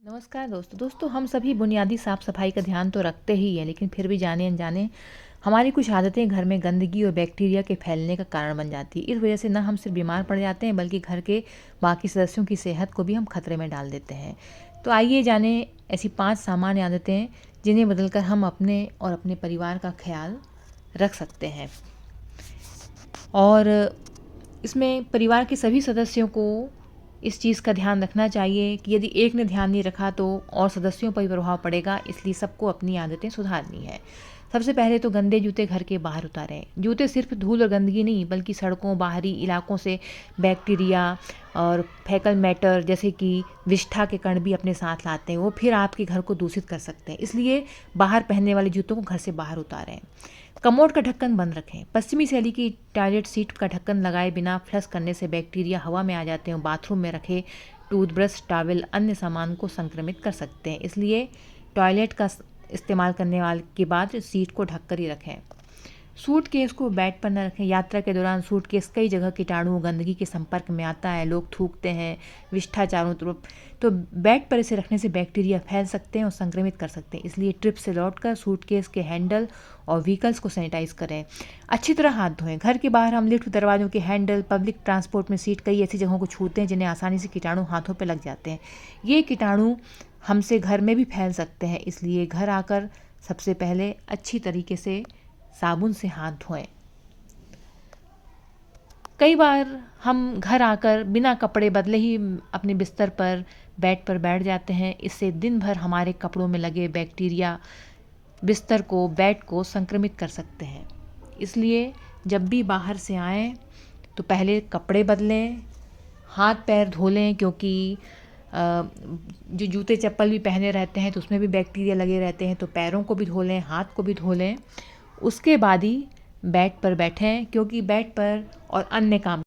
नमस्कार दोस्तों हम सभी बुनियादी साफ सफाई का ध्यान तो रखते ही हैं, लेकिन फिर भी जाने अनजाने हमारी कुछ आदतें घर में गंदगी और बैक्टीरिया के फैलने का कारण बन जाती है। इस वजह से न हम सिर्फ बीमार पड़ जाते हैं, बल्कि घर के बाकी सदस्यों की सेहत को भी हम खतरे में डाल देते हैं। तो आइए जाने ऐसी 5 सामान्य आदतें जिन्हें बदलकर हम अपने और अपने परिवार का ख्याल रख सकते हैं। और इसमें परिवार के सभी सदस्यों को इस चीज़ का ध्यान रखना चाहिए कि यदि एक ने ध्यान नहीं रखा तो और सदस्यों पर भी प्रभाव पड़ेगा, इसलिए सबको अपनी आदतें सुधारनी है। सबसे पहले तो गंदे जूते घर के बाहर उतारें। जूते सिर्फ धूल और गंदगी नहीं, बल्कि सड़कों, बाहरी इलाकों से बैक्टीरिया और फैकल मैटर जैसे कि विष्ठा के कण भी अपने साथ लाते हैं। वो फिर आपके घर को दूषित कर सकते हैं, इसलिए बाहर पहनने वाले जूतों को घर से बाहर उतारें। कमोड का ढक्कन बंद रखें। पश्चिमी शैली की टॉयलेट सीट का ढक्कन लगाए बिना फ्लश करने से बैक्टीरिया हवा में आ जाते हैं। बाथरूम में रखे टूथब्रश, टॉवल, अन्य सामान को संक्रमित कर सकते हैं, इसलिए टॉयलेट का इस्तेमाल करने वाले के बाद सीट को ढककर ही रखें। सूटकेस को बेड पर न रखें। यात्रा के दौरान सूटकेस कई जगह कीटाणु गंदगी के संपर्क में आता है। लोग थूकते हैं, विष्ठा चारों तरफ, तो बेड पर इसे रखने से बैक्टीरिया फैल सकते हैं और संक्रमित कर सकते हैं, इसलिए ट्रिप से लौटकर सूटकेस के हैंडल और व्हीकल्स को सैनिटाइज करें। अच्छी तरह हाथ धोएं। घर के बाहर हम लिफ्ट, दरवाजों के हैंडल, पब्लिक ट्रांसपोर्ट में सीट, कई ऐसी जगहों को छूते हैं जिन्हें आसानी से कीटाणु हाथों पर लग जाते हैं। ये कीटाणु हमसे घर में भी फैल सकते हैं, इसलिए घर आकर सबसे पहले अच्छी तरीके से साबुन से हाथ धोएं। कई बार हम घर आकर बिना कपड़े बदले ही अपने बिस्तर पर, बेड पर बैठ जाते हैं। इससे दिन भर हमारे कपड़ों में लगे बैक्टीरिया बिस्तर को, बेड को संक्रमित कर सकते हैं। इसलिए जब भी बाहर से आएं तो पहले कपड़े बदलें, हाथ पैर धो लें, क्योंकि जो जूते चप्पल भी पहने रहते हैं तो उसमें भी बैक्टीरिया लगे रहते हैं, तो पैरों को भी धो लें, हाथ को भी धो लें। उसके बाद ही बेड पर बैठें, क्योंकि बेड पर और अन्य काम